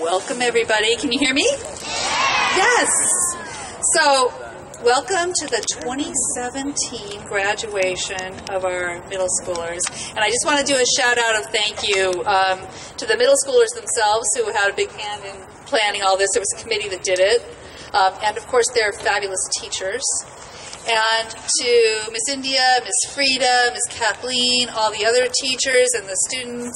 Welcome, everybody. Can you hear me? Yes. So, welcome to the 2017 graduation of our middle schoolers. And I just want to do a shout out of thank you to the middle schoolers themselves who had a big hand in planning all this. There was a committee that did it. And of course, they're fabulous teachers. And to Miss India, Miss Frida, Miss Kathleen, all the other teachers and the students,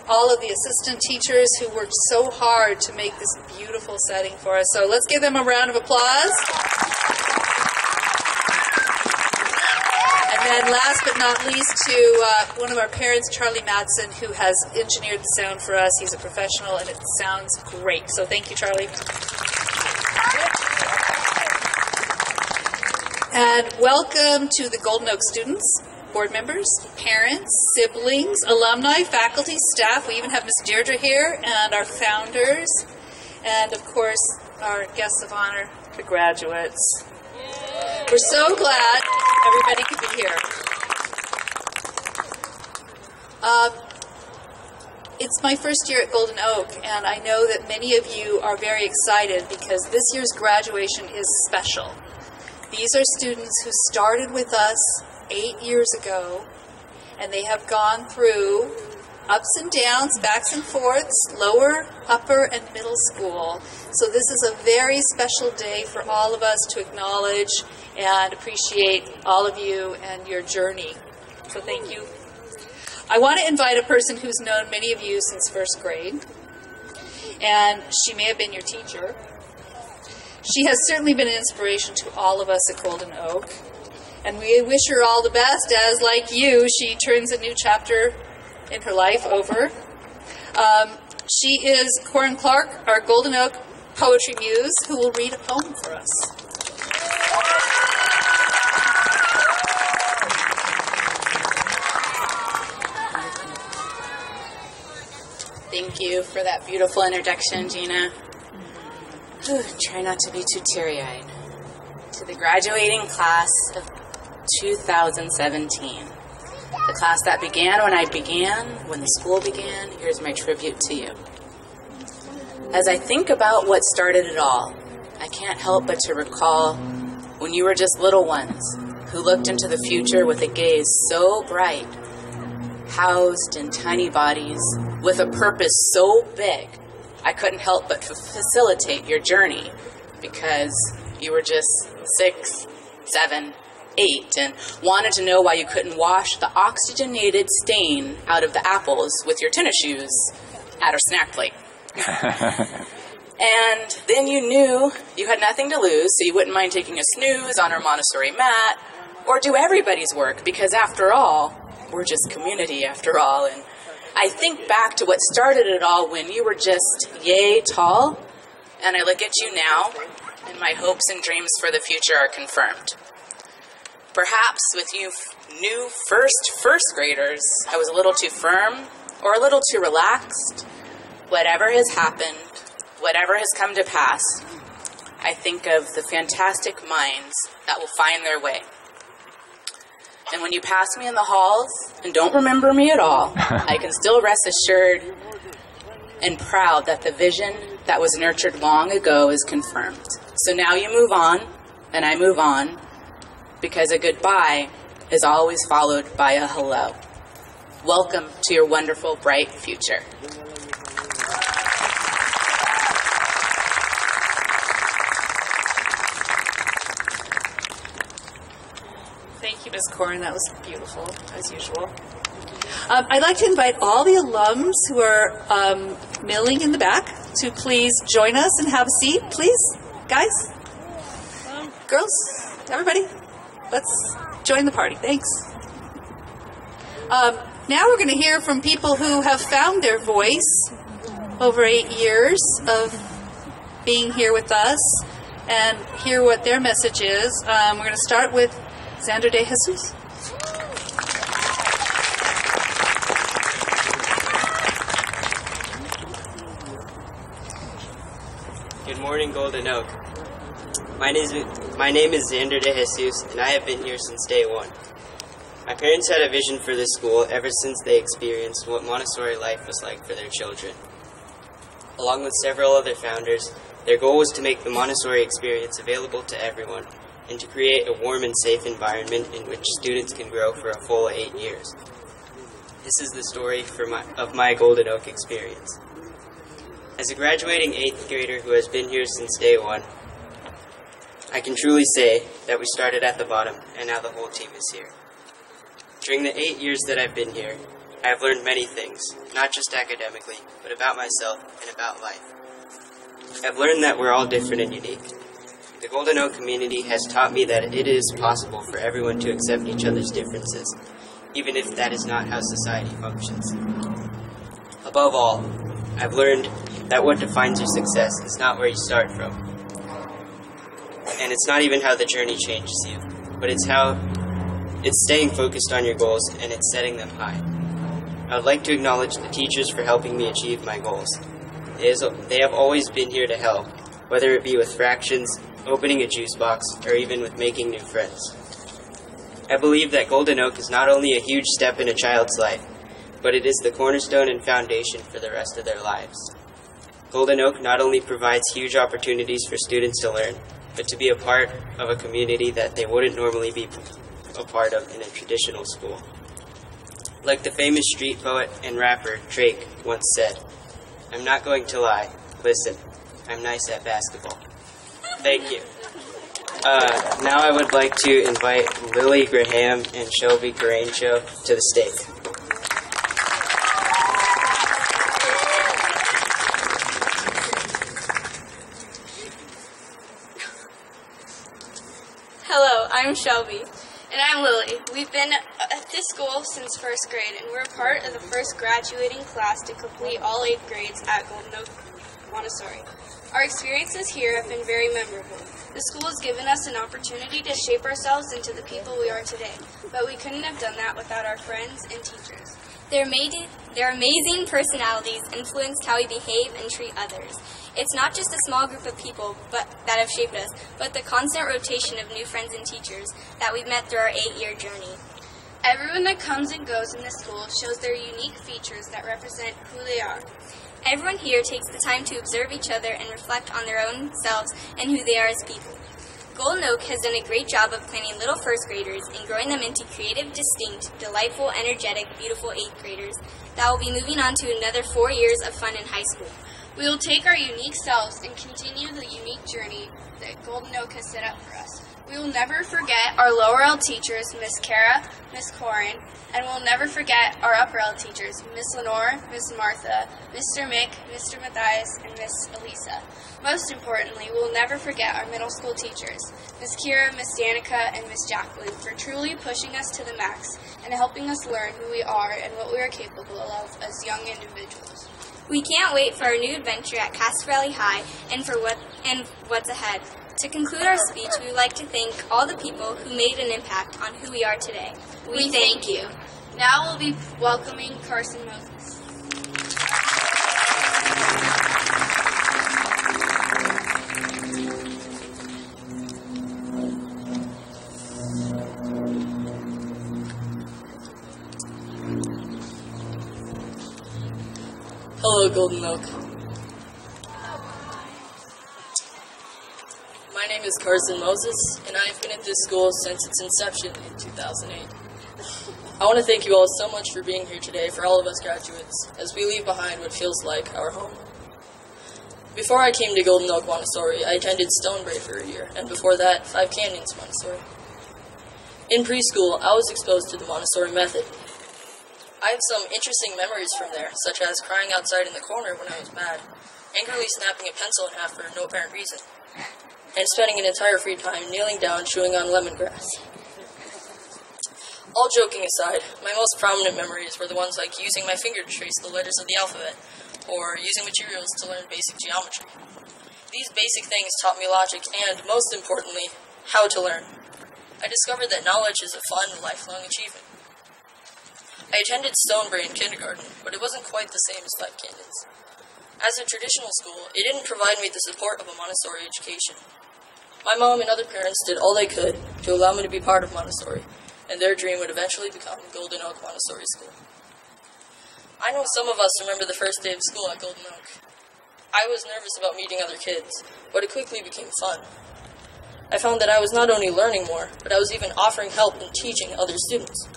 all of the assistant teachers who worked so hard to make this beautiful setting for us. So let's give them a round of applause. And then last but not least to one of our parents, Charlie Madsen, who has engineered the sound for us. He's a professional and it sounds great. So thank you, Charlie. And welcome to the Golden Oak students, board members, parents, siblings, alumni, faculty, staff. We even have Miss Deirdre here, and our founders, and of course, our guests of honor, the graduates. We're so glad everybody could be here. It's my first year at Golden Oak, and I know that many of you are very excited because this year's graduation is special. These are students who started with us 8 years ago, and they have gone through ups and downs, backs and forths, lower, upper, and middle school. So this is a very special day for all of us to acknowledge and appreciate all of you and your journey. So thank you. I want to invite a person who's known many of you since first grade, and she may have been your teacher. She has certainly been an inspiration to all of us at Golden Oak, and we wish her all the best as, like you, she turns a new chapter in her life over. She is Corin Clark, our Golden Oak Poetry Muse, who will read a poem for us. Thank you for that beautiful introduction, Gina. Try not to be too teary-eyed. To the graduating class of 2017, the class that began when I began, when the school began, here's my tribute to you. As I think about what started it all, I can't help but to recall when you were just little ones who looked into the future with a gaze so bright, housed in tiny bodies with a purpose so big, I couldn't help but to facilitate your journey because you were just 6, 7, 8 and wanted to know why you couldn't wash the oxygenated stain out of the apples with your tennis shoes at our snack plate. And then you knew you had nothing to lose, so you wouldn't mind taking a snooze on our Montessori mat or do everybody's work because after all, we're just community after all. And I think back to what started it all when you were just yay tall, and I look at you now, and my hopes and dreams for the future are confirmed. Perhaps with you new first graders, I was a little too firm or a little too relaxed. Whatever has happened, whatever has come to pass, I think of the fantastic minds that will find their way. And when you pass me in the halls and don't remember me at all, I can still rest assured and proud that the vision that was nurtured long ago is confirmed. So now you move on, and I move on, because a goodbye is always followed by a hello. Welcome to your wonderful, bright future. Thank you, Ms. Corin. That was beautiful, as usual. I'd like to invite all the alums who are milling in the back to please join us and have a seat, please. Guys, girls, everybody, let's join the party. Thanks. Now we're going to hear from people who have found their voice over 8 years of being here with us and hear what their message is. We're going to start with Xander De Jesus. Good morning, Golden Oak. My name is Xander De Jesus, and I have been here since day one. My parents had a vision for this school ever since they experienced what Montessori life was like for their children. Along with several other founders, their goal was to make the Montessori experience available to everyone and to create a warm and safe environment in which students can grow for a full 8 years. This is the story of my Golden Oak experience. As a graduating 8th grader who has been here since day one, I can truly say that we started at the bottom and now the whole team is here. During the 8 years that I've been here, I have learned many things, not just academically, but about myself and about life. I've learned that we're all different and unique. The Golden Oak community has taught me that it is possible for everyone to accept each other's differences, even if that is not how society functions. Above all, I've learned that what defines your success is not where you start from. And it's not even how the journey changes you, but it's staying focused on your goals and it's setting them high. I would like to acknowledge the teachers for helping me achieve my goals. They have always been here to help, whether it be with fractions, opening a juice box, or even with making new friends. I believe that Golden Oak is not only a huge step in a child's life, but it is the cornerstone and foundation for the rest of their lives. Golden Oak not only provides huge opportunities for students to learn, but to be a part of a community that they wouldn't normally be a part of in a traditional school. Like the famous street poet and rapper Drake once said, "I'm not going to lie. Listen, I'm nice at basketball." Thank you. Now I would like to invite Lily Graham and Shelby Garancho to the stage. Hello, I'm Shelby. And I'm Lily. We've been at this school since first grade, and we're part of the first graduating class to complete all 8th grades at Golden Oak Montessori. Our experiences here have been very memorable. The school has given us an opportunity to shape ourselves into the people we are today, but we couldn't have done that without our friends and teachers. Their amazing personalities influenced how we behave and treat others. It's not just a small group of people that have shaped us, but the constant rotation of new friends and teachers that we've met through our 8-year journey. Everyone that comes and goes in this school shows their unique features that represent who they are. Everyone here takes the time to observe each other and reflect on their own selves and who they are as people. Golden Oak has done a great job of planning little first graders and growing them into creative, distinct, delightful, energetic, beautiful 8th graders that will be moving on to another 4 years of fun in high school. We will take our unique selves and continue the unique journey that Golden Oak has set up for us. We will never forget our lower L teachers, Miss Kara, Miss Corin, and we'll never forget our upper L teachers, Miss Lenore, Miss Martha, Mr. Mick, Mr. Matthias, and Miss Elisa. Most importantly, we'll never forget our middle school teachers, Miss Kira, Miss Danica, and Miss Jacqueline, for truly pushing us to the max and helping us learn who we are and what we are capable of as young individuals. We can't wait for our new adventure at Castro Valley High and for what's ahead. To conclude our speech, we would like to thank all the people who made an impact on who we are today. We thank you. Now we'll be welcoming Carson Moses. Hello, Golden Oak. My name is Carson Moses, and I have been at this school since its inception in 2008. I want to thank you all so much for being here today for all of us graduates, as we leave behind what feels like our home. Before I came to Golden Oak Montessori, I attended Stonebrae for a year, and before that, Five Canyons Montessori. In preschool, I was exposed to the Montessori method. I have some interesting memories from there, such as crying outside in the corner when I was mad, angrily snapping a pencil in half for no apparent reason, and spending an entire free time kneeling down chewing on lemongrass. All joking aside, my most prominent memories were the ones like using my finger to trace the letters of the alphabet, or using materials to learn basic geometry. These basic things taught me logic and, most importantly, how to learn. I discovered that knowledge is a fun, lifelong achievement. I attended Stonebrae in kindergarten, but it wasn't quite the same as Five Canyons. As a traditional school, it didn't provide me the support of a Montessori education. My mom and other parents did all they could to allow me to be part of Montessori, and their dream would eventually become Golden Oak Montessori School. I know some of us remember the first day of school at Golden Oak. I was nervous about meeting other kids, but it quickly became fun. I found that I was not only learning more, but I was even offering help and teaching other students.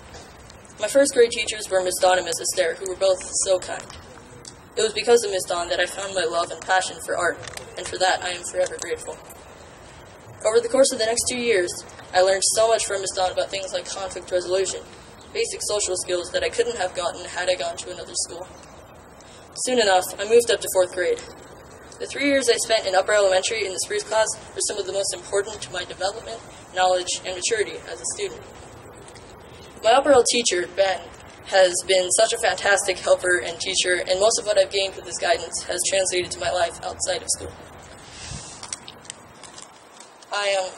My first grade teachers were Miss Dawn and Miss Esther, who were both so kind. It was because of Miss Dawn that I found my love and passion for art, and for that I am forever grateful. Over the course of the next 2 years, I learned so much from Miss Dawn about things like conflict resolution, basic social skills that I couldn't have gotten had I gone to another school. Soon enough, I moved up to 4th grade. The 3 years I spent in upper elementary in the Spruce class were some of the most important to my development, knowledge, and maturity as a student. My upper L teacher, Ben, has been such a fantastic helper and teacher, and most of what I've gained with his guidance has translated to my life outside of school. I am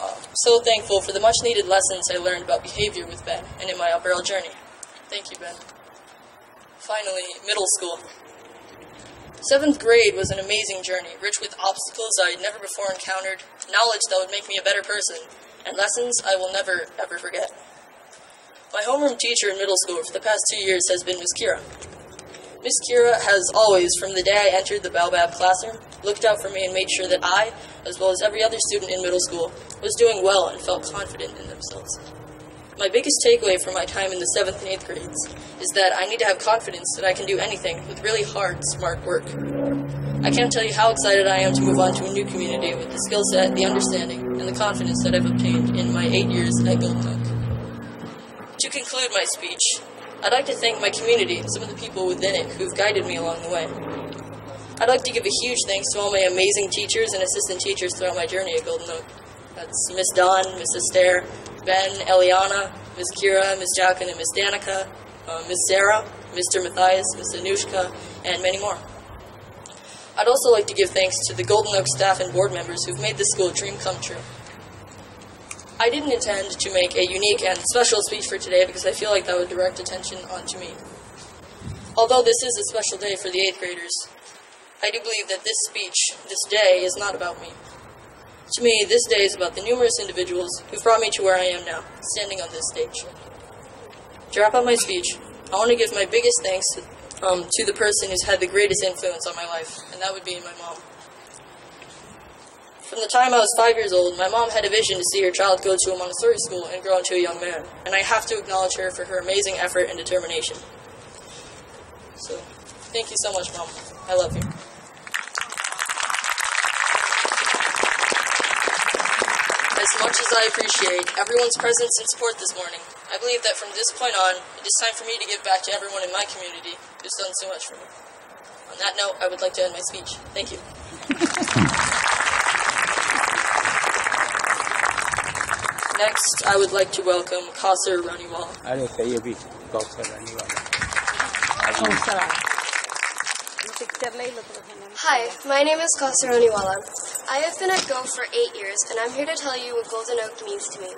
so thankful for the much-needed lessons I learned about behavior with Ben and in my upper L journey. Thank you, Ben. Finally, middle school. 7th grade was an amazing journey, rich with obstacles I had never before encountered, knowledge that would make me a better person, and lessons I will never, ever forget. My homeroom teacher in middle school for the past 2 years has been Miss Kira. Miss Kira has always, from the day I entered the Baobab classroom, looked out for me and made sure that I, as well as every other student in middle school, was doing well and felt confident in themselves. My biggest takeaway from my time in the 7th and 8th grades is that I need to have confidence that I can do anything with really hard, smart work. I can't tell you how excited I am to move on to a new community with the skill set, the understanding, and the confidence that I've obtained in my 8 years at Golden Oak. To conclude my speech, I'd like to thank my community and some of the people within it who've guided me along the way. I'd like to give a huge thanks to all my amazing teachers and assistant teachers throughout my journey at Golden Oak. That's Miss Dawn, Miss Esther, Ben, Eliana, Miss Kira, Miss Jacqueline, and Miss Danica, Miss Sarah, Mr. Matthias, Miss Anushka, and many more. I'd also like to give thanks to the Golden Oak staff and board members who've made this school a dream come true. I didn't intend to make a unique and special speech for today because I feel like that would direct attention onto me. Although this is a special day for the 8th graders, I do believe that this speech, this day, is not about me. To me, this day is about the numerous individuals who've brought me to where I am now, standing on this stage. To wrap up my speech, I want to give my biggest thanks to the person who's had the greatest influence on my life, and that would be my mom. From the time I was 5 years old, my mom had a vision to see her child go to a Montessori school and grow into a young man, and I have to acknowledge her for her amazing effort and determination. So, thank you so much, Mom. I love you. As much as I appreciate everyone's presence and support this morning, I believe that from this point on, it is time for me to give back to everyone in my community who's done so much for me. On that note, I would like to end my speech. Thank you. Next, I would like to welcome Kausar Raniwala. Hi, my name is Kausar Raniwala. I have been at GO for 8 years, and I'm here to tell you what Golden Oak means to me.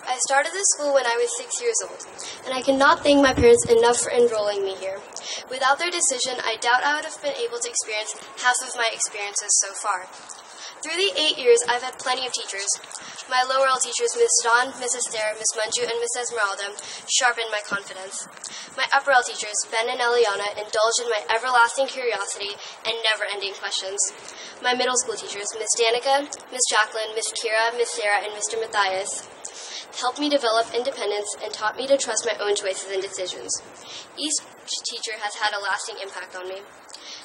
I started this school when I was 6 years old, and I cannot thank my parents enough for enrolling me here. Without their decision, I doubt I would have been able to experience half of my experiences so far. Through the 8 years, I've had plenty of teachers. My lower L teachers, Miss Dawn, Miss Esther, Miss Manju, and Miss Esmeralda, sharpened my confidence. My upper L teachers, Ben and Eliana, indulged in my everlasting curiosity and never-ending questions. My middle school teachers, Miss Danica, Miss Jacqueline, Miss Kira, Miss Sarah, and Mr. Matthias, helped me develop independence and taught me to trust my own choices and decisions. Each teacher has had a lasting impact on me.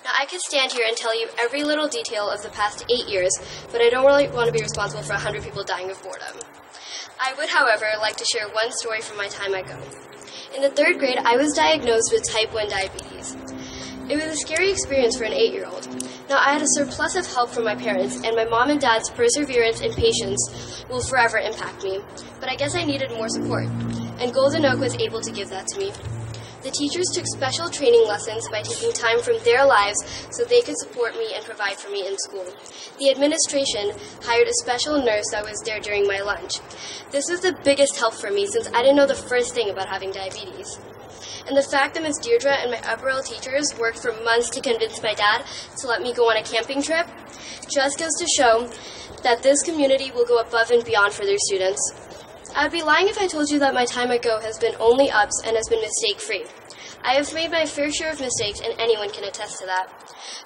Now, I could stand here and tell you every little detail of the past 8 years, but I don't really want to be responsible for 100 people dying of boredom. I would, however, like to share one story from my time at GO. In the 3rd grade, I was diagnosed with type 1 diabetes. It was a scary experience for an 8-year-old. Now, I had a surplus of help from my parents, and my mom and dad's perseverance and patience will forever impact me. But I guess I needed more support, and Golden Oak was able to give that to me. The teachers took special training lessons by taking time from their lives so they could support me and provide for me in school. The administration hired a special nurse that was there during my lunch. This was the biggest help for me since I didn't know the first thing about having diabetes. And the fact that Ms. Deirdre and my upper L teachers worked for months to convince my dad to let me go on a camping trip just goes to show that this community will go above and beyond for their students. I would be lying if I told you that my time at GO has been only ups and has been mistake-free. I have made my fair share of mistakes, and anyone can attest to that.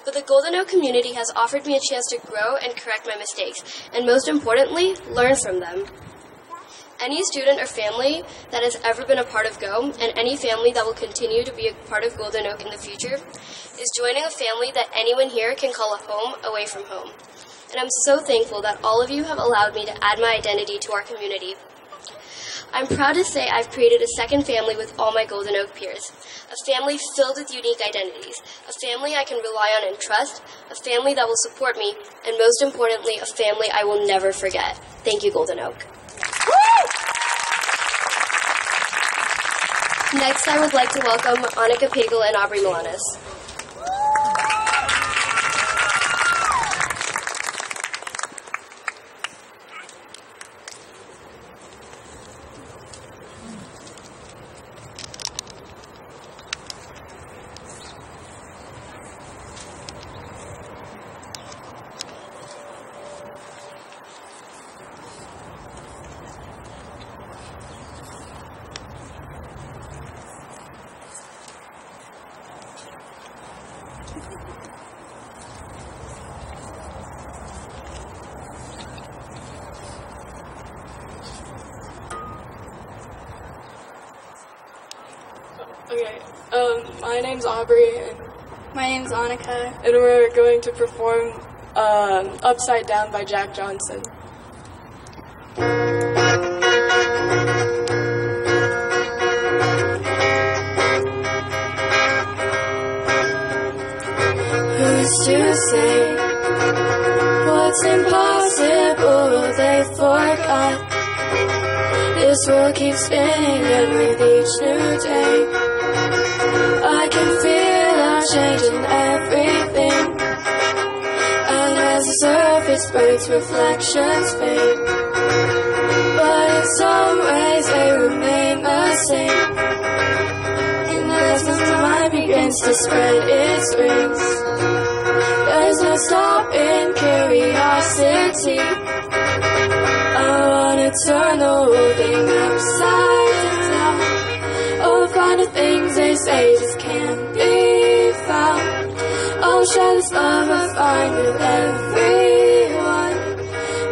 But the Golden Oak community has offered me a chance to grow and correct my mistakes, and most importantly, learn from them. Any student or family that has ever been a part of GO, and any family that will continue to be a part of Golden Oak in the future, is joining a family that anyone here can call a home away from home. And I'm so thankful that all of you have allowed me to add my identity to our community. I'm proud to say I've created a second family with all my Golden Oak peers. A family filled with unique identities. A family I can rely on and trust. A family that will support me. And most importantly, a family I will never forget. Thank you, Golden Oak. Next, I would like to welcome Annika Pagel and Aubrey Milanes. Okay, my name's Aubrey, and My name's Annika. and we're going to perform Upside Down by Jack Johnson. Who's to say what's impossible they forgot? This world keeps spinning, and with each new day I can feel a change in everything. And as the surface breaks, reflections fade, but in some ways they remain the same. And as the mind begins to spread its wings, there's no stopping curiosity. I wanna turn the whole thing upside down. Oh, find the things they say just can't be found. I'll share this love I find with everyone.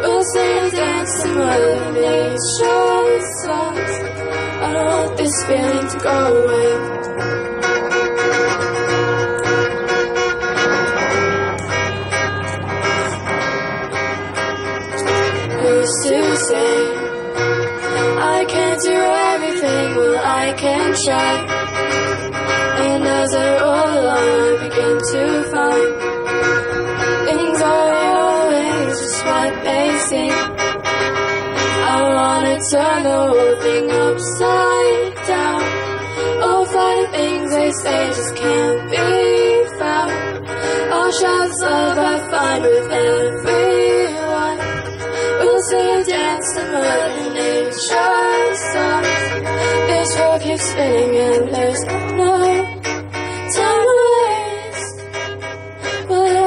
We'll sing and dance to Mother Nature's songs. I don't want this feeling to go away. Who's to say I can't do everything? Well, I can try. And as I roll along, I begin to find things aren't always just what they seem. I wanna turn the whole thing upside down. Oh, find the things they say just can't be found. I'll share this love I find with everyone. We'll sing and dance to Mother Nature's songs. This world keeps spinning and there's no time to waste. But I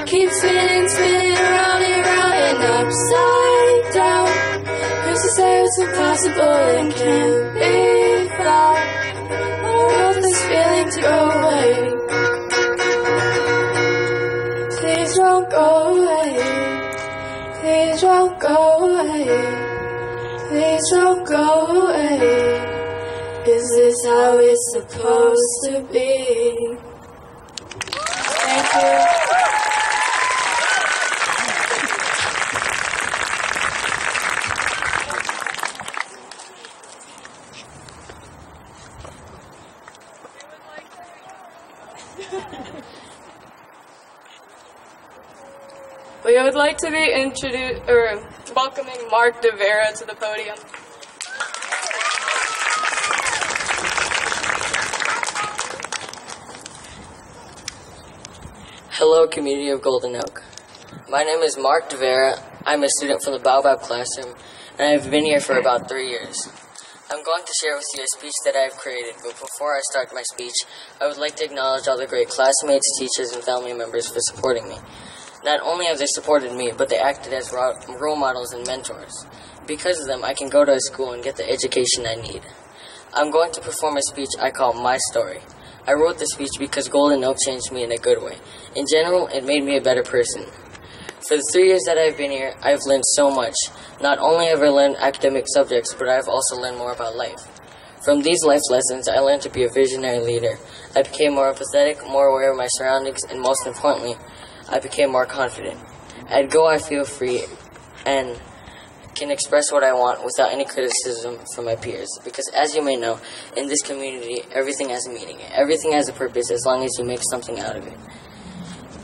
keep spinning, spinning around and round and upside down. 'Cause you say it's impossible and can't be found. I don't want this feeling to go away. Please don't go away. Please don't go away. Please don't go away. Is this how it's supposed to be? Thank you. We would like to be welcoming Mark DeVera to the podium. Hello, community of Golden Oak. My name is Mark DeVera. I'm a student from the Baobab classroom, and I've been here for about 3 years. I'm going to share with you a speech that I've created, but before I start my speech, I would like to acknowledge all the great classmates, teachers, and family members for supporting me. Not only have they supported me, but they acted as role models and mentors. Because of them, I can go to a school and get the education I need. I'm going to perform a speech I call My Story. I wrote this speech because Golden Oak changed me in a good way. In general, it made me a better person. For the 3 years that I've been here, I've learned so much. Not only have I learned academic subjects, but I've also learned more about life. From these life lessons, I learned to be a visionary leader. I became more empathetic, more aware of my surroundings, and most importantly, I became more confident. At Go, I feel free and can express what I want without any criticism from my peers. Because as you may know, in this community, everything has a meaning. Everything has a purpose as long as you make something out of it.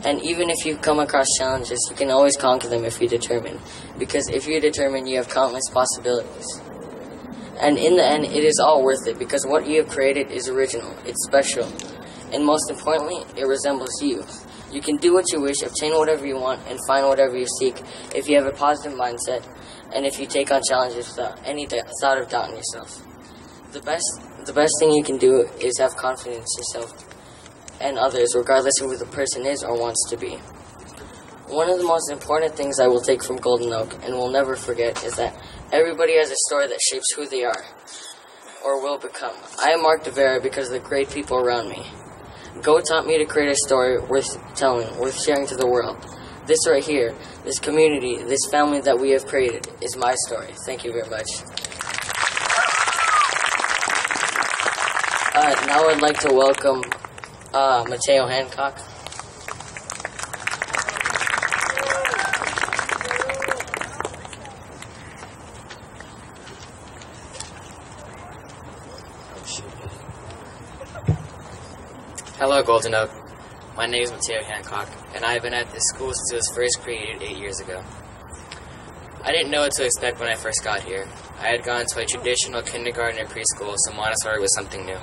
And even if you come across challenges, you can always conquer them if you're determined. Because if you're determined, you have countless possibilities. And in the end, it is all worth it because what you have created is original, it's special. And most importantly, it resembles you. You can do what you wish, obtain whatever you want, and find whatever you seek if you have a positive mindset and if you take on challenges without any thought of doubting yourself. The best thing you can do is have confidence in yourself and others, regardless of who the person is or wants to be. One of the most important things I will take from Golden Oak and will never forget is that everybody has a story that shapes who they are or will become. I am Mark DeVera because of the great people around me. Go taught me to create a story worth telling, worth sharing to the world. This right here, this community, this family that we have created is my story. Thank you very much. Now I'd like to welcome Mateo Hancock. Hello, Golden Oak. My name is Mateo Hancock, and I have been at this school since it was first created 8 years ago. I didn't know what to expect when I first got here. I had gone to a traditional kindergarten and preschool, so Montessori was something new.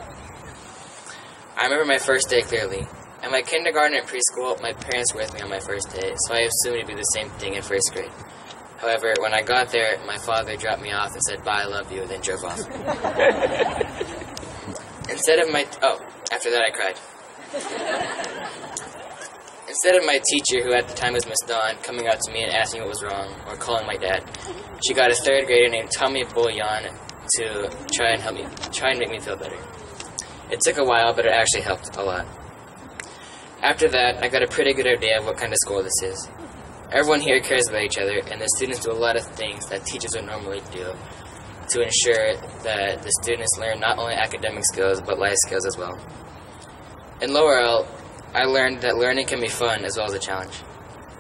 I remember my first day clearly. At my kindergarten and preschool, my parents were with me on my first day, so I assumed it'd be the same thing in first grade. However, when I got there, my father dropped me off and said, "Bye, I love you," and then drove off. After that I cried. Instead of my teacher, who at the time was Miss Dawn, coming out to me and asking what was wrong, or calling my dad, she got a third grader named Tommy Bouillon to try and make me feel better. It took a while, but it actually helped a lot. After that, I got a pretty good idea of what kind of school this is. Everyone here cares about each other, and the students do a lot of things that teachers would normally do to ensure that the students learn not only academic skills, but life skills as well. In Lower L, I learned that learning can be fun as well as a challenge.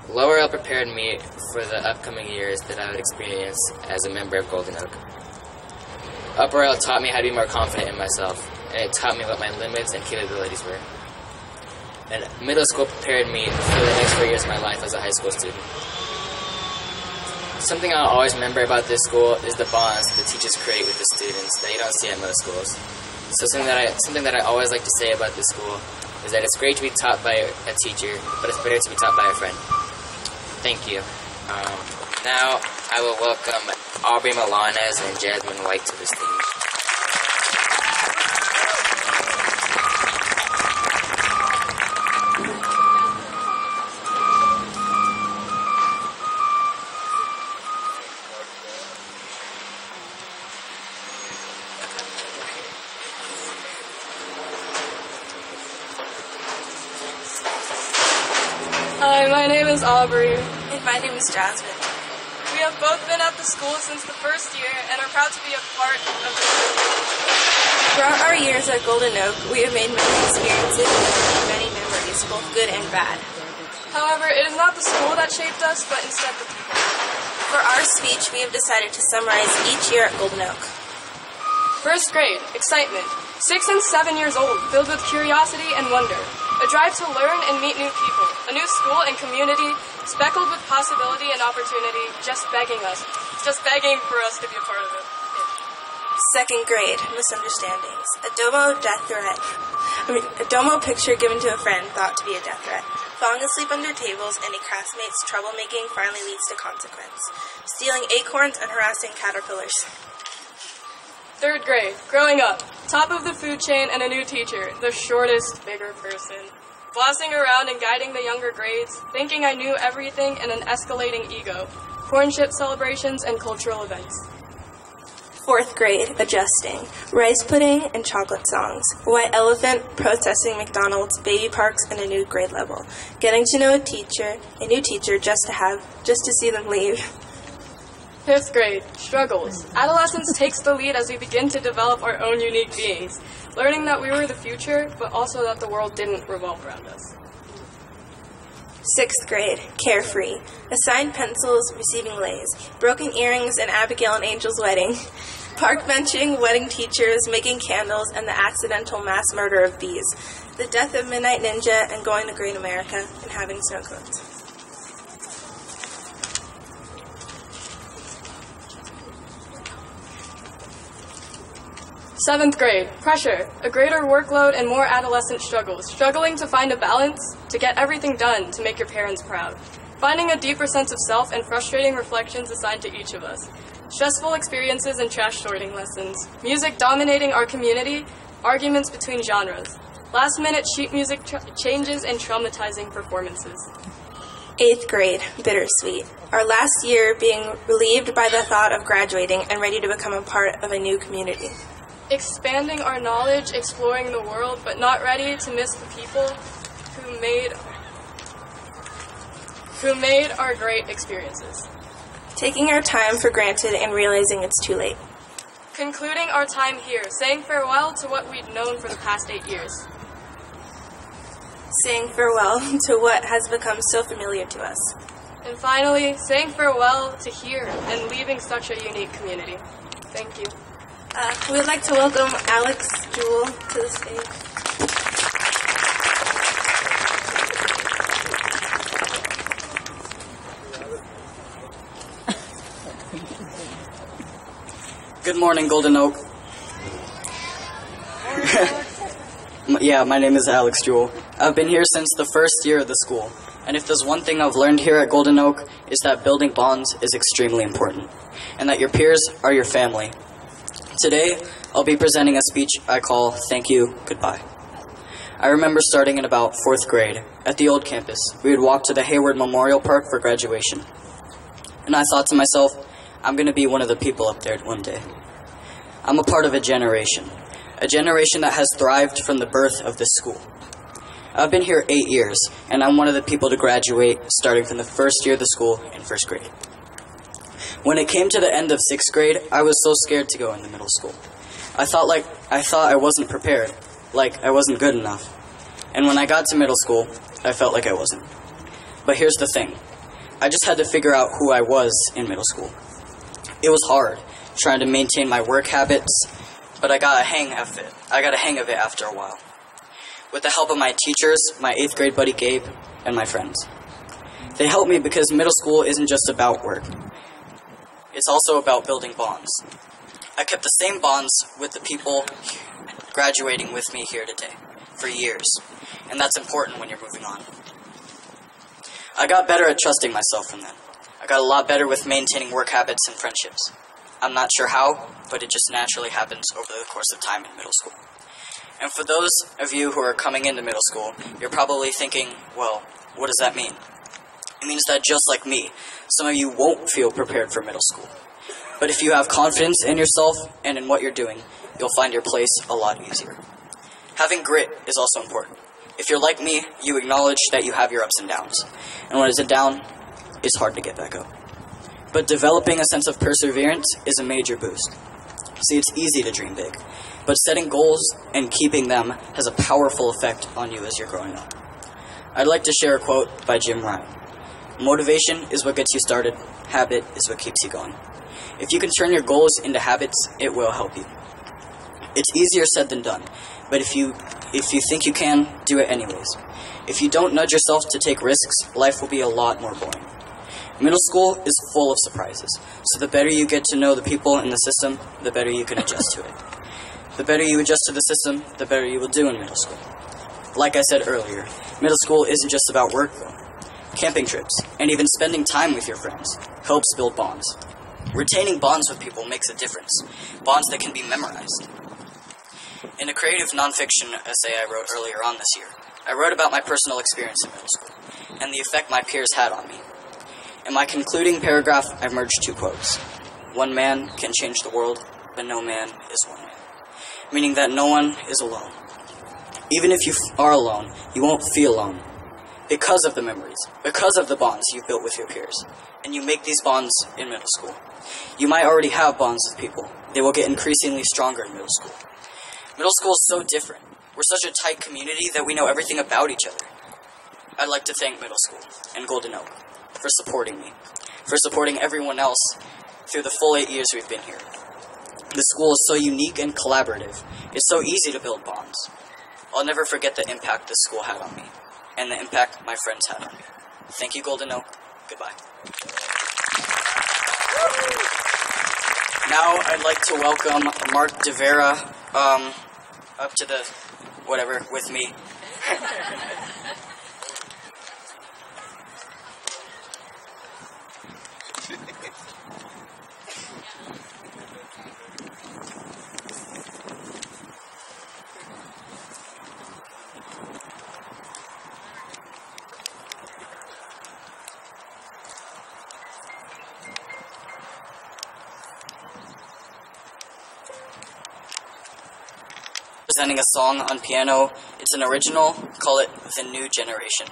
Lower L prepared me for the upcoming years that I would experience as a member of Golden Oak. Upper L taught me how to be more confident in myself, and it taught me what my limits and capabilities were. And middle school prepared me for the next 4 years of my life as a high school student. Something I'll always remember about this school is the bonds the teachers create with the students that you don't see at most schools. So something that I always like to say about this school is that it's great to be taught by a teacher, but it's better to be taught by a friend. Thank you. Now I will welcome Aubrey Milanes and Jasmine White to the stage. Hi, my name is Aubrey. And my name is Jasmine. We have both been at the school since the first year and are proud to be a part of the community. Throughout our years at Golden Oak, we have made many experiences and many memories, both good and bad. However, it is not the school that shaped us, but instead the people. For our speech, we have decided to summarize each year at Golden Oak. First grade, excitement. 6 and 7 years old, filled with curiosity and wonder. A drive to learn and meet new people. A new school and community, speckled with possibility and opportunity, just begging for us to be a part of it. Second grade, misunderstandings. A domo picture given to a friend thought to be a death threat. Falling asleep under tables and a classmate's troublemaking finally leads to consequence. Stealing acorns and harassing caterpillars. Third grade, growing up. Top of the food chain and a new teacher, the shortest, bigger person. Bossing around and guiding the younger grades, thinking I knew everything and an escalating ego. Cornship celebrations and cultural events. Fourth grade, adjusting. Rice pudding and chocolate songs. White elephant, protesting McDonald's, baby parks, and a new grade level. Getting to know a new teacher just to see them leave. Fifth grade, struggles. Adolescence takes the lead as we begin to develop our own unique beings, learning that we were the future, but also that the world didn't revolve around us. Sixth grade, carefree. Assigned pencils, receiving lays. Broken earrings and Abigail and Angel's wedding. Park benching, wedding teachers, making candles, and the accidental mass murder of bees. The death of Midnight Ninja, and going to Great America, and having snow cones. Seventh grade, pressure, a greater workload and more adolescent struggles, struggling to find a balance, to get everything done, to make your parents proud. Finding a deeper sense of self and frustrating reflections assigned to each of us. Stressful experiences and trash sorting lessons. Music dominating our community, arguments between genres. Last-minute sheet music changes and traumatizing performances. Eighth grade, bittersweet. Our last year being relieved by the thought of graduating and ready to become a part of a new community. Expanding our knowledge, exploring the world, but not ready to miss the people who made our great experiences. Taking our time for granted and realizing it's too late. Concluding our time here, saying farewell to what we'd known for the past 8 years. Saying farewell to what has become so familiar to us. And finally, saying farewell to here and leaving such a unique community. Thank you. We would like to welcome Alex Jewell to the stage. Good morning, Golden Oak. Yeah, my name is Alex Jewell. I've been here since the first year of the school, and if there's one thing I've learned here at Golden Oak, is that building bonds is extremely important, and that your peers are your family. Today, I'll be presenting a speech I call Thank You, Goodbye. I remember starting in about 4th grade. At the old campus, we would walk to the Hayward Memorial Park for graduation. And I thought to myself, I'm going to be one of the people up there one day. I'm a part of a generation that has thrived from the birth of this school. I've been here 8 years, and I'm one of the people to graduate starting from the first year of the school in 1st grade. When it came to the end of 6th grade, I was so scared to go into middle school. I thought I wasn't prepared, like I wasn't good enough. And when I got to middle school, I felt like I wasn't. But here's the thing. I just had to figure out who I was in middle school. It was hard, trying to maintain my work habits, but I got a hang of it after a while. With the help of my teachers, my 8th grade buddy Gabe, and my friends. They helped me because middle school isn't just about work. It's also about building bonds. I kept the same bonds with the people graduating with me here today for years, and that's important when you're moving on. I got better at trusting myself from then. I got a lot better with maintaining work habits and friendships. I'm not sure how, but it just naturally happens over the course of time in middle school. And for those of you who are coming into middle school, you're probably thinking, well, what does that mean? It means that just like me, some of you won't feel prepared for middle school. But if you have confidence in yourself and in what you're doing, you'll find your place a lot easier. Having grit is also important. If you're like me, you acknowledge that you have your ups and downs. And when it's a down, it's hard to get back up. But developing a sense of perseverance is a major boost. See, it's easy to dream big, but setting goals and keeping them has a powerful effect on you as you're growing up. I'd like to share a quote by Jim Ryan. Motivation is what gets you started. Habit is what keeps you going. If you can turn your goals into habits, it will help you. It's easier said than done, but if you think you can, do it anyways. If you don't nudge yourself to take risks, life will be a lot more boring. Middle school is full of surprises, so the better you get to know the people in the system, the better you can adjust to it. The better you adjust to the system, the better you will do in middle school. Like I said earlier, middle school isn't just about work, though. Camping trips, and even spending time with your friends, helps build bonds. Retaining bonds with people makes a difference, bonds that can be memorized. In a creative nonfiction essay I wrote earlier on this year, I wrote about my personal experience in middle school, and the effect my peers had on me. In my concluding paragraph, I've merged two quotes. One man can change the world, but no man is one man. Meaning that no one is alone. Even if you are alone, you won't feel alone. Because of the memories, because of the bonds you've built with your peers. And you make these bonds in middle school. You might already have bonds with people. They will get increasingly stronger in middle school. Middle school is so different. We're such a tight community that we know everything about each other. I'd like to thank middle school and Golden Oak for supporting me, for supporting everyone else through the full 8 years we've been here. The school is so unique and collaborative. It's so easy to build bonds. I'll never forget the impact this school had on me, and the impact my friends had on me. Thank you, Golden Oak. Goodbye. Now I'd like to welcome Mark DeVera up to the whatever with me. Presenting a song on piano. It's an original. Call it The New Generation.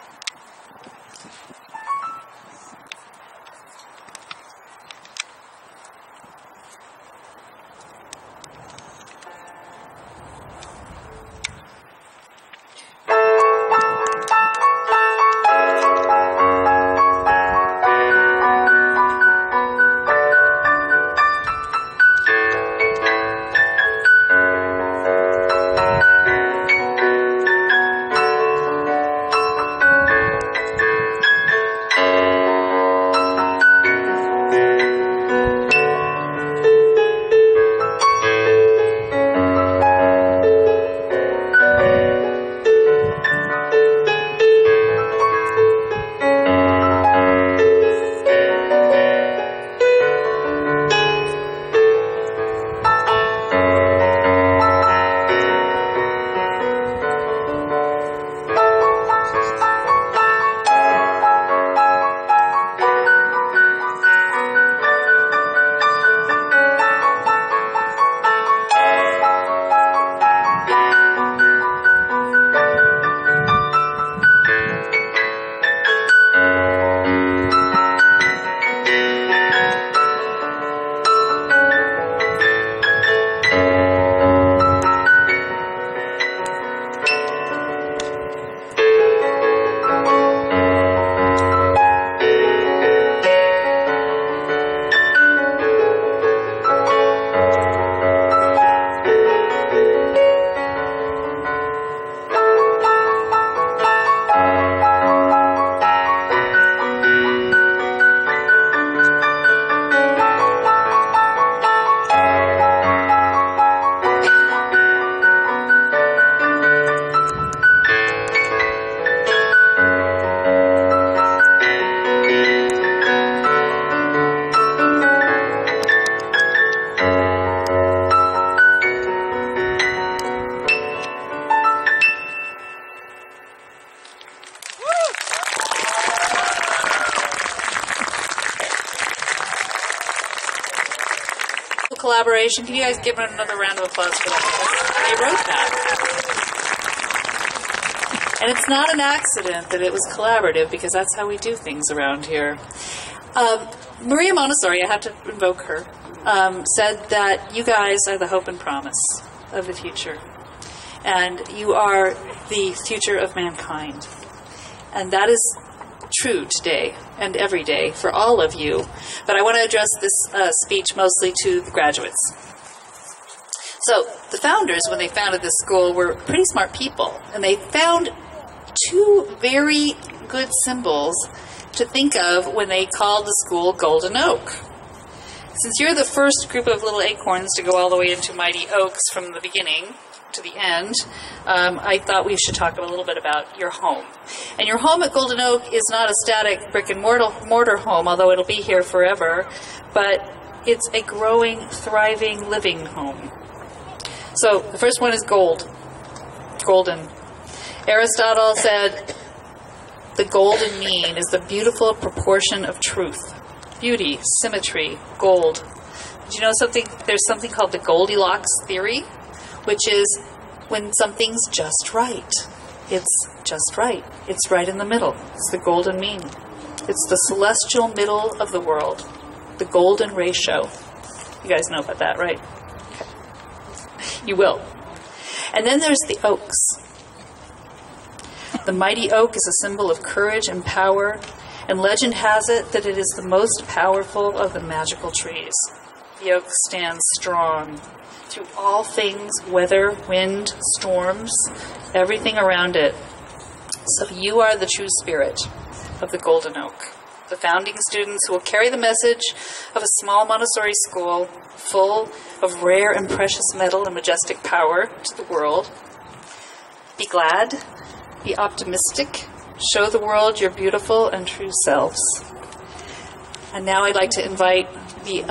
Collaboration. Can you guys give another round of applause for that? They wrote that. And it's not an accident that it was collaborative, because that's how we do things around here. Maria Montessori, I have to invoke her, said that you guys are the hope and promise of the future. And you are the future of mankind. And that is true today and every day for all of you. But I want to address this speech mostly to the graduates. So the founders, when they founded this school, were pretty smart people. And they found two very good symbols to think of when they called the school Golden Oak. Since you're the first group of little acorns to go all the way into mighty oaks from the beginning to the end, I thought we should talk a little bit about your home. And your home at Golden Oak is not a static brick and mortar home, although it'll be here forever, but it's a growing, thriving, living home. So the first one is gold. Golden. Aristotle said, the golden mean is the beautiful proportion of truth. Beauty, symmetry, gold. Do you know something? There's something called the Goldilocks theory, which is when something's just right. It's just right. It's right in the middle. It's the golden mean. It's the celestial middle of the world. The golden ratio. You guys know about that, right? Okay. You will. And then there's the oaks. The mighty oak is a symbol of courage and power, and legend has it that it is the most powerful of the magical trees. The oak stands strong through all things, weather, wind, storms, everything around it. So you are the true spirit of the Golden Oak, the founding students who will carry the message of a small Montessori school full of rare and precious metal and majestic power to the world. Be glad, be optimistic, show the world your beautiful and true selves. And now I'd like to invite the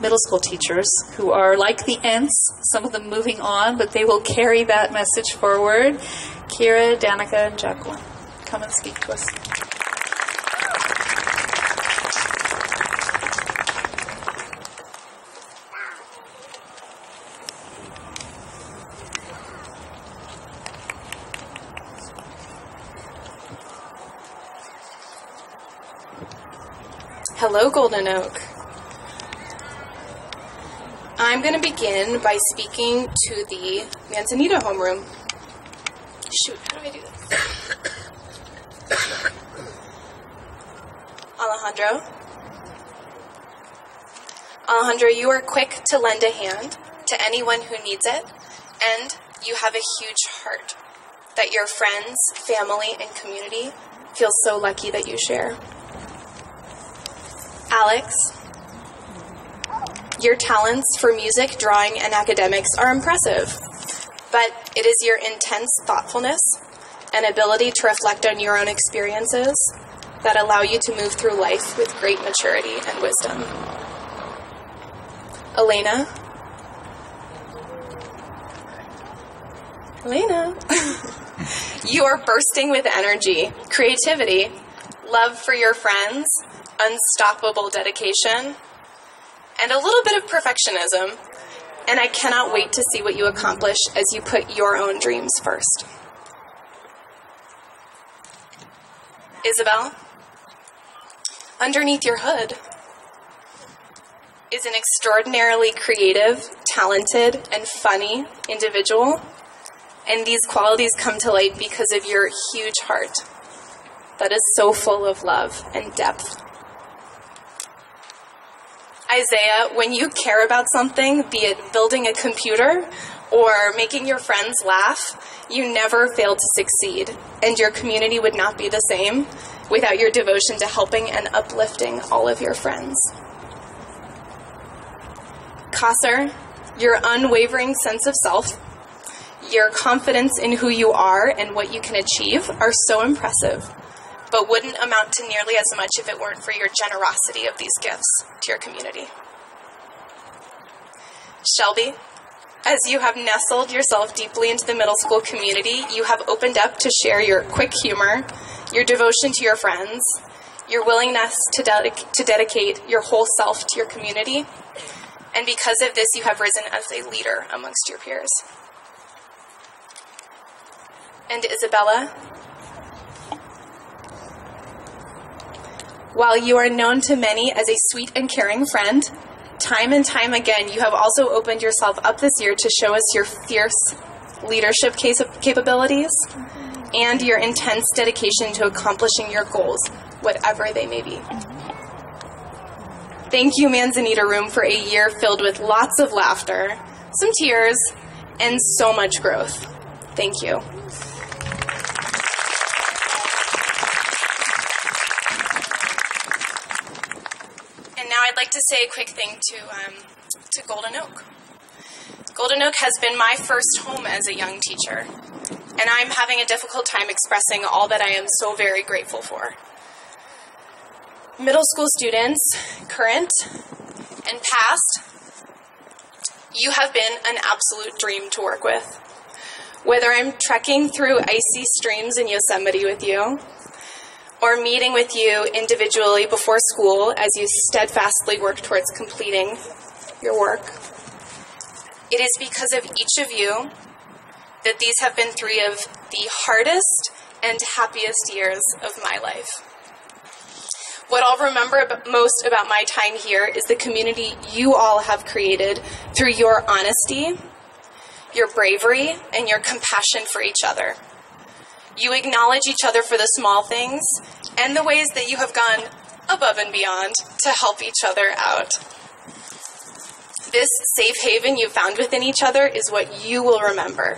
middle school teachers who are like the Ents, some of them moving on, but they will carry that message forward. Kira, Danica, and Jacqueline, come and speak to us. Hello, Golden Oak. I'm going to begin by speaking to the Manzanita homeroom. Shoot, how do I do this? Alejandro, you are quick to lend a hand to anyone who needs it, and you have a huge heart that your friends, family, and community feel so lucky that you share. Alex, your talents for music, drawing, and academics are impressive, but it is your intense thoughtfulness and ability to reflect on your own experiences that allow you to move through life with great maturity and wisdom. Elena, you are bursting with energy, creativity, love for your friends, unstoppable dedication, and a little bit of perfectionism, and I cannot wait to see what you accomplish as you put your own dreams first. Isabel, underneath your hood is an extraordinarily creative, talented, and funny individual, and these qualities come to light because of your huge heart that is so full of love and depth. Isaiah, when you care about something, be it building a computer or making your friends laugh, you never fail to succeed, and your community would not be the same without your devotion to helping and uplifting all of your friends. Kasser, your unwavering sense of self, your confidence in who you are and what you can achieve are so impressive, but wouldn't amount to nearly as much if it weren't for your generosity of these gifts to your community. Shelby, as you have nestled yourself deeply into the middle school community, you have opened up to share your quick humor, your devotion to your friends, your willingness to dedicate your whole self to your community, and because of this, you have risen as a leader amongst your peers. And Isabella, while you are known to many as a sweet and caring friend, time and time again, you have also opened yourself up this year to show us your fierce leadership capabilities and your intense dedication to accomplishing your goals, whatever they may be. Thank you, Manzanita Room, for a year filled with lots of laughter, some tears, and so much growth. Thank you. I'd like to say a quick thing to Golden Oak. Golden Oak has been my first home as a young teacher, and I'm having a difficult time expressing all that I am so very grateful for. Middle school students, current and past, you have been an absolute dream to work with. Whether I'm trekking through icy streams in Yosemite with you, or meeting with you individually before school as you steadfastly work towards completing your work. It is because of each of you that these have been three of the hardest and happiest years of my life. What I'll remember most about my time here is the community you all have created through your honesty, your bravery, and your compassion for each other. You acknowledge each other for the small things and the ways that you have gone above and beyond to help each other out. This safe haven you found within each other is what you will remember.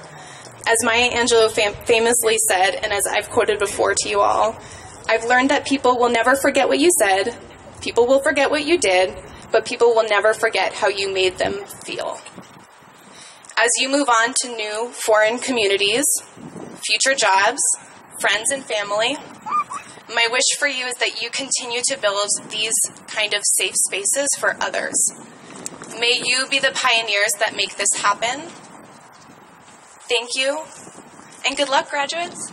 As Maya Angelou famously said, and as I've quoted before to you all, I've learned that people will never forget what you said, people will forget what you did, but people will never forget how you made them feel. As you move on to new foreign communities, future jobs, friends and family, my wish for you is that you continue to build these kind of safe spaces for others. May you be the pioneers that make this happen. Thank you, and good luck, graduates.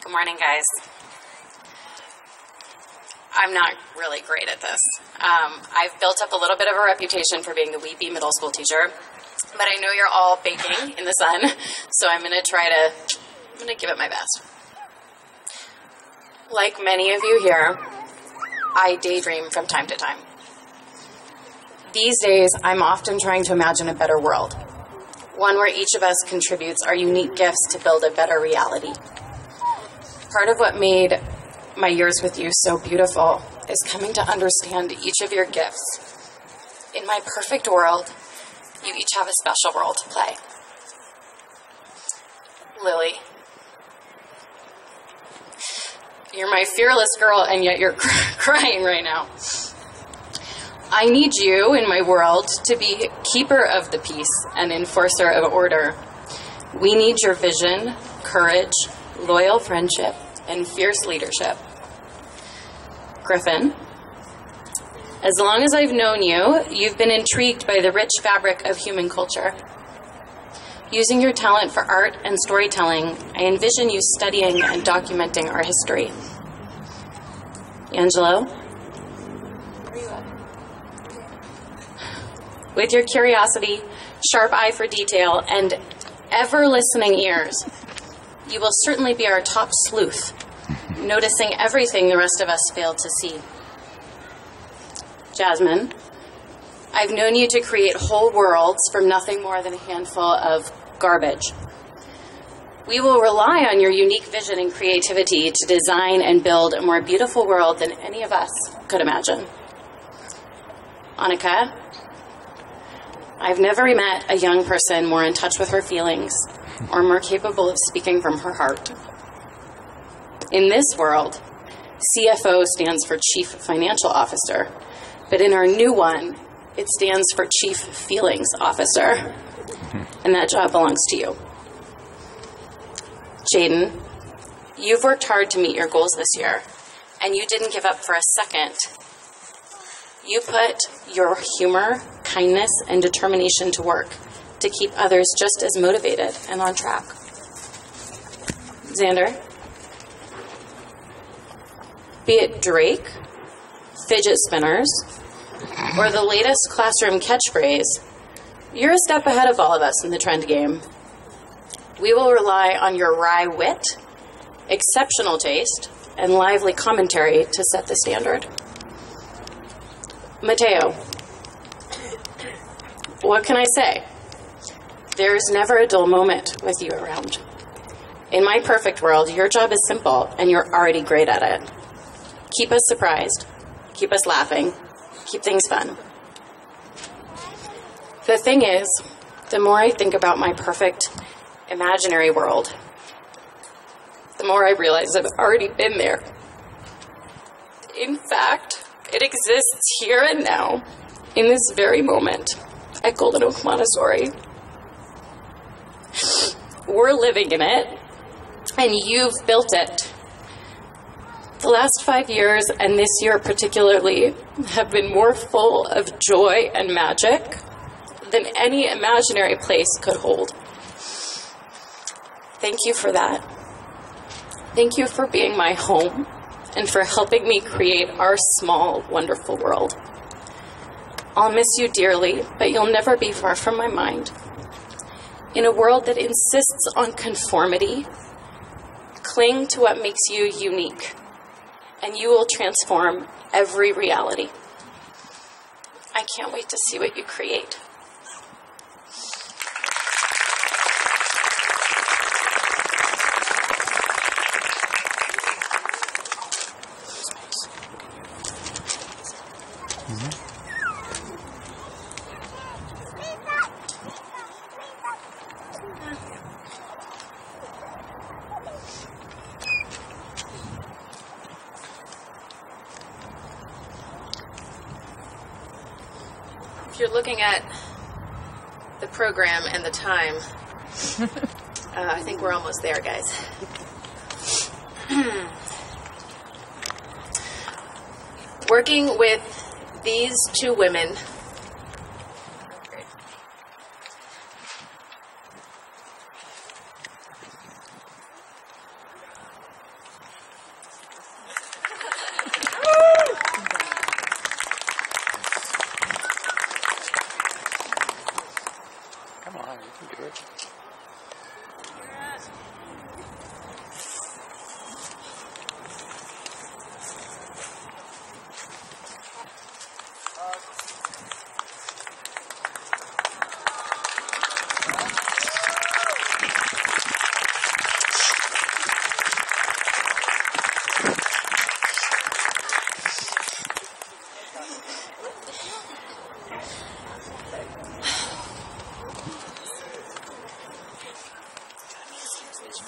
Good morning, guys. I'm not really great at this. I've built up a little bit of a reputation for being the weepy middle school teacher, but I know you're all baking in the sun, so I'm going to give it my best. Like many of you here, I daydream from time to time. These days, I'm often trying to imagine a better world, one where each of us contributes our unique gifts to build a better reality. Part of what made my years with you so beautiful is coming to understand each of your gifts. In my perfect world, you each have a special role to play. Lily, you're my fearless girl, and yet you're crying right now. I need you in my world to be keeper of the peace and enforcer of order. We need your vision, courage, loyal friendship, and fierce leadership. Griffin, as long as I've known you, you've been intrigued by the rich fabric of human culture. Using your talent for art and storytelling, I envision you studying and documenting our history. Angelo, with your curiosity, sharp eye for detail, and ever-listening ears, you will certainly be our top sleuth, noticing everything the rest of us fail to see. Jasmine, I've known you to create whole worlds from nothing more than a handful of garbage. We will rely on your unique vision and creativity to design and build a more beautiful world than any of us could imagine. Annika, I've never met a young person more in touch with her feelings or more capable of speaking from her heart. In this world, CFO stands for Chief Financial Officer, but in our new one, it stands for Chief Feelings Officer, and that job belongs to you. Jaden, you've worked hard to meet your goals this year, and you didn't give up for a second. You put your humor, kindness, and determination to work to keep others just as motivated and on track. Xander, be it Drake, fidget spinners, or the latest classroom catchphrase, you're a step ahead of all of us in the trend game. We will rely on your wry wit, exceptional taste, and lively commentary to set the standard. Mateo, what can I say? There's never a dull moment with you around. In my perfect world, your job is simple, and you're already great at it. Keep us surprised, keep us laughing, keep things fun. The thing is, the more I think about my perfect imaginary world, the more I realize I've already been there. In fact, it exists here and now, in this very moment, at Golden Oak Montessori. We're living in it, and you've built it. The last 5 years, and this year particularly, have been more full of joy and magic than any imaginary place could hold. Thank you for that. Thank you for being my home and for helping me create our small, wonderful world. I'll miss you dearly, but you'll never be far from my mind. In a world that insists on conformity, cling to what makes you unique, and you will transform every reality. I can't wait to see what you create. If you're looking at the program and the time, I think we're almost there, guys. Working with these two women, Come on, you can do it.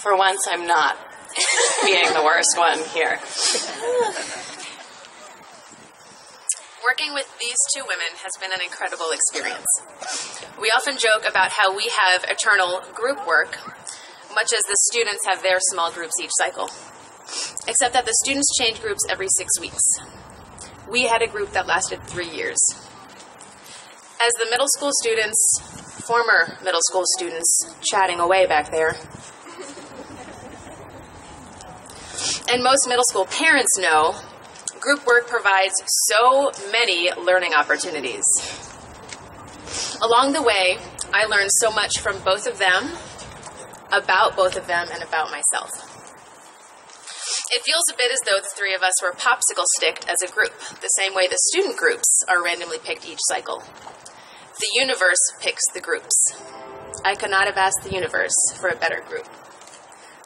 For once, I'm not being the worst one here. working with these two women has been an incredible experience. We often joke about how we have eternal group work, much as the students have their small groups each cycle, except that the students change groups every 6 weeks. We had a group that lasted 3 years. As the middle school students, former middle school students, chatting away back there, and most middle school parents know, group work provides so many learning opportunities. Along the way, I learned so much from both of them, about both of them, and about myself. It feels a bit as though the three of us were popsicle sticked as a group, the same way the student groups are randomly picked each cycle. The universe picks the groups. I could not have asked the universe for a better group.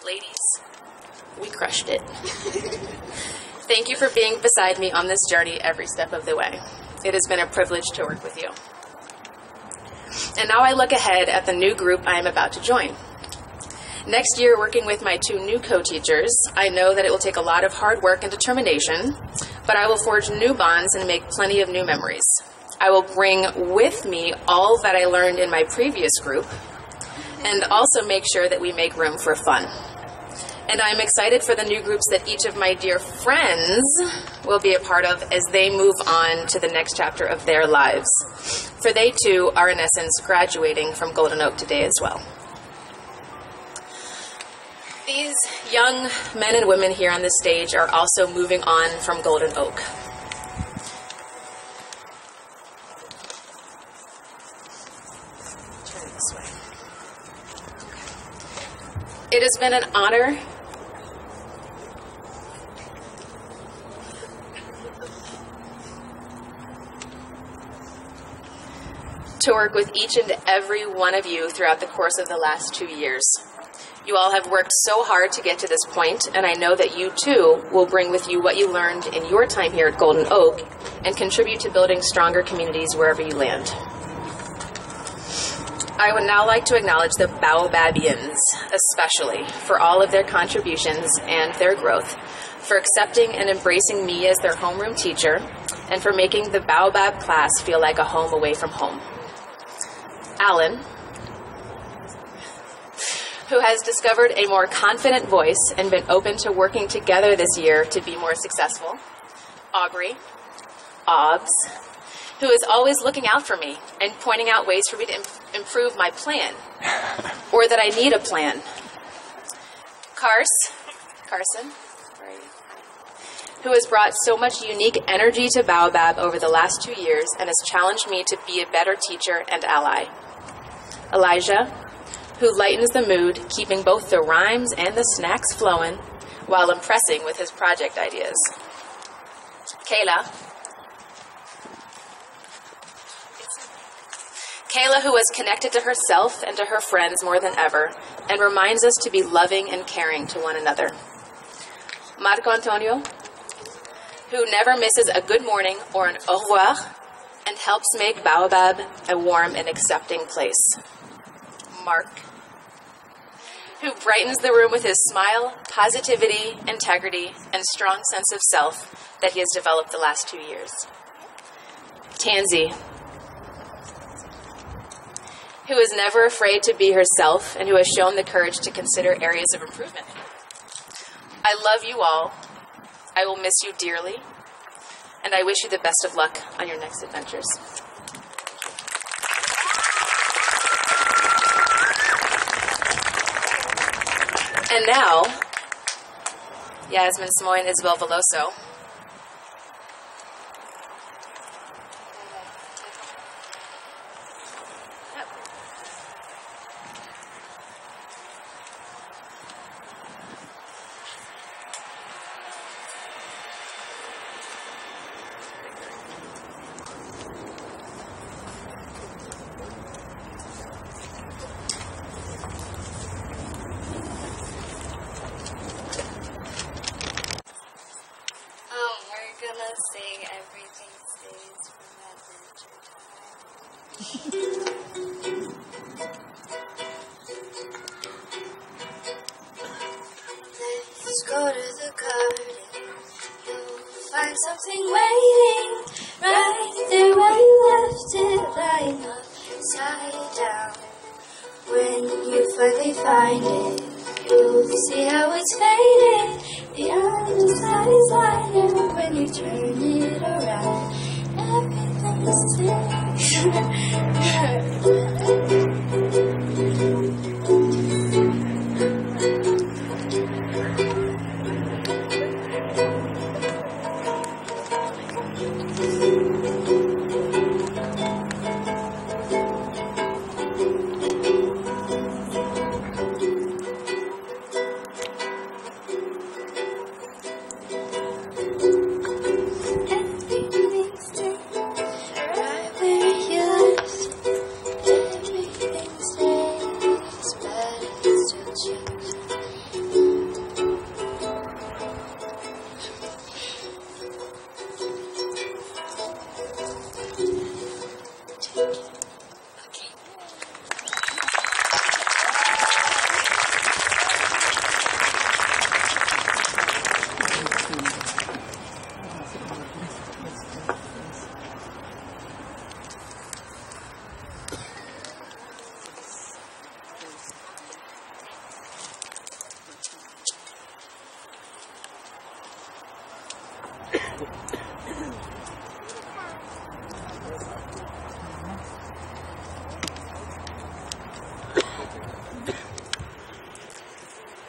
Ladies, we crushed it. Thank you for being beside me on this journey every step of the way. It has been a privilege to work with you. And now I look ahead at the new group I am about to join. Next year, working with my two new co-teachers, I know that it will take a lot of hard work and determination, but I will forge new bonds and make plenty of new memories. I will bring with me all that I learned in my previous group, and also make sure that we make room for fun. And I'm excited for the new groups that each of my dear friends will be a part of as they move on to the next chapter of their lives. For they too are in essence graduating from Golden Oak today as well. These young men and women here on the stage are also moving on from Golden Oak. Turn it this way. It has been an honor to work with each and every one of you throughout the course of the last 2 years. You all have worked so hard to get to this point, and I know that you too will bring with you what you learned in your time here at Golden Oak and contribute to building stronger communities wherever you land. I would now like to acknowledge the Baobabians, especially, for all of their contributions and their growth, for accepting and embracing me as their homeroom teacher, and for making the Baobab class feel like a home away from home. Alan, who has discovered a more confident voice and been open to working together this year to be more successful. Aubrey, Obbs, who is always looking out for me and pointing out ways for me to improve my plan, or that I need a plan. Carson, where are you? Who has brought so much unique energy to Baobab over the last 2 years and has challenged me to be a better teacher and ally. Elijah, who lightens the mood, keeping both the rhymes and the snacks flowing while impressing with his project ideas. Kayla, who is connected to herself and to her friends more than ever, and reminds us to be loving and caring to one another. Marco Antonio, who never misses a good morning or an au revoir, and helps make Baobab a warm and accepting place. Mark, who brightens the room with his smile, positivity, integrity, and strong sense of self that he has developed the last 2 years. Tansy, who is never afraid to be herself and who has shown the courage to consider areas of improvement. I love you all. I will miss you dearly, and I wish you the best of luck on your next adventures. And now, Yasmin Smoy and Isabel Veloso. We're gonna sing Everything Stays from Adventure Time. Let's go to the garden. You'll find something waiting right there where you left it, lying upside down. When you finally find it, you'll see how it's fading. The other side is lighter when you turn it around. Everything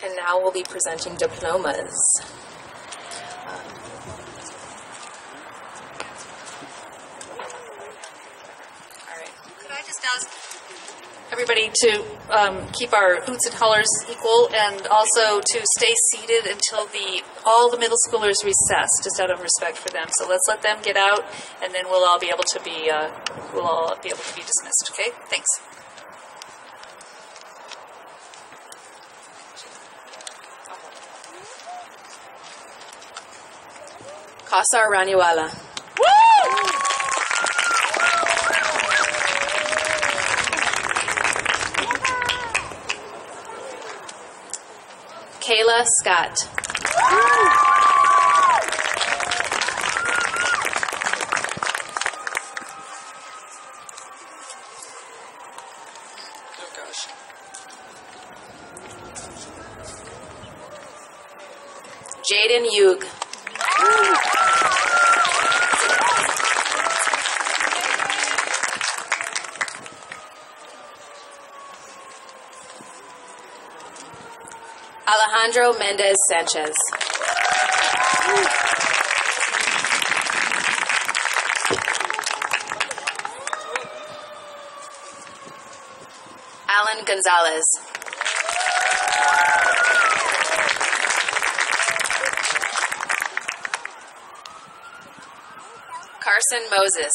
And now we'll be presenting diplomas. Could I just ask everybody to keep our hoots and hollers equal, and also to stay seated until all the middle schoolers recess, just out of respect for them. So let's let them get out, and then we'll all be able to be dismissed. Okay? Thanks. Kausar Raniwala. Kayla Scott. Jaden Yug. Alejandro Mendez Sanchez. Alan Gonzalez. Carson Moses.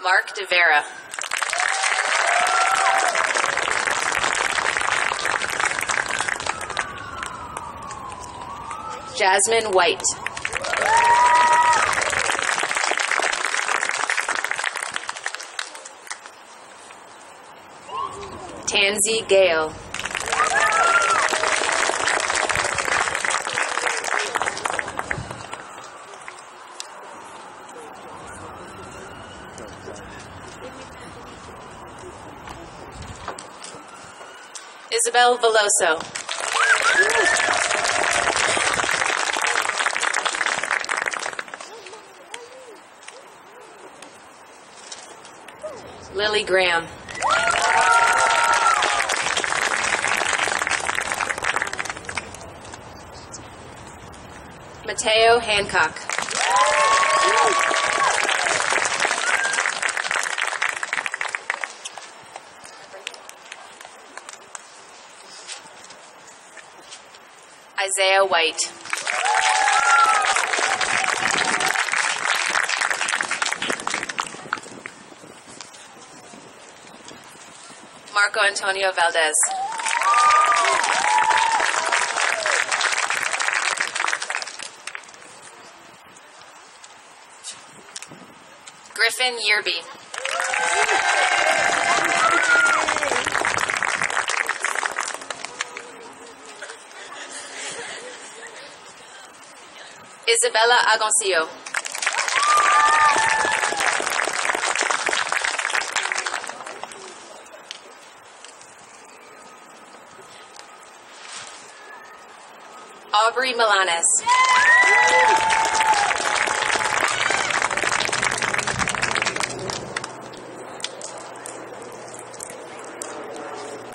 Mark De Vera. Jasmine White. Tansy Gale. Isabel Veloso. Lily Graham. Mateo Hancock. Isaiah White. Marco Antonio Valdez. Griffin Yearby. Isabella Agoncillo. Aubrey Milanes.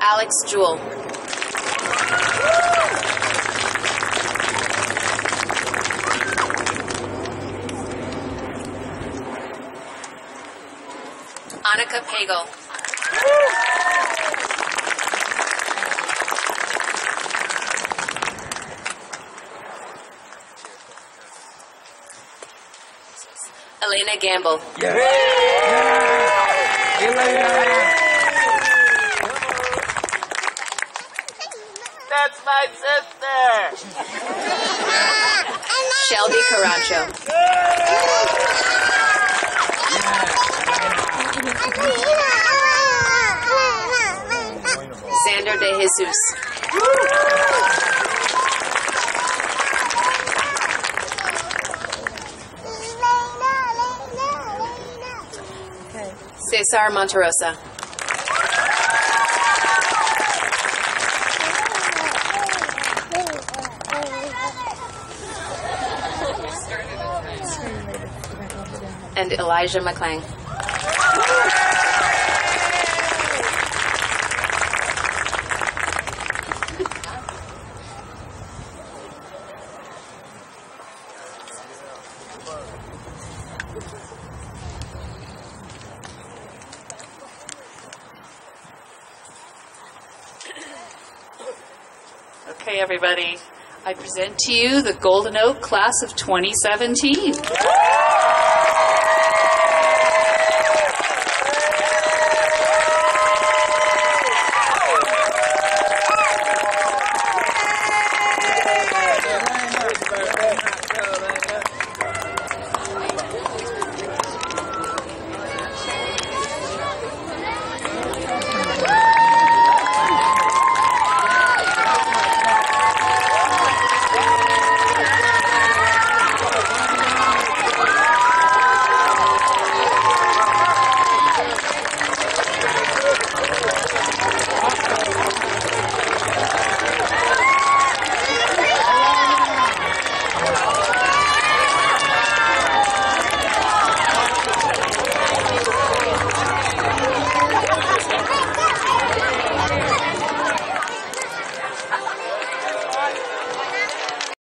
Alex Jewell. Annika Pagel. Elena Gamble. That's my sister. Shelby Carancho. Xander De Jesus. Cesar Monterosa. And Elijah McClang. Okay, everybody, I present to you the Golden Oak Class of 2017.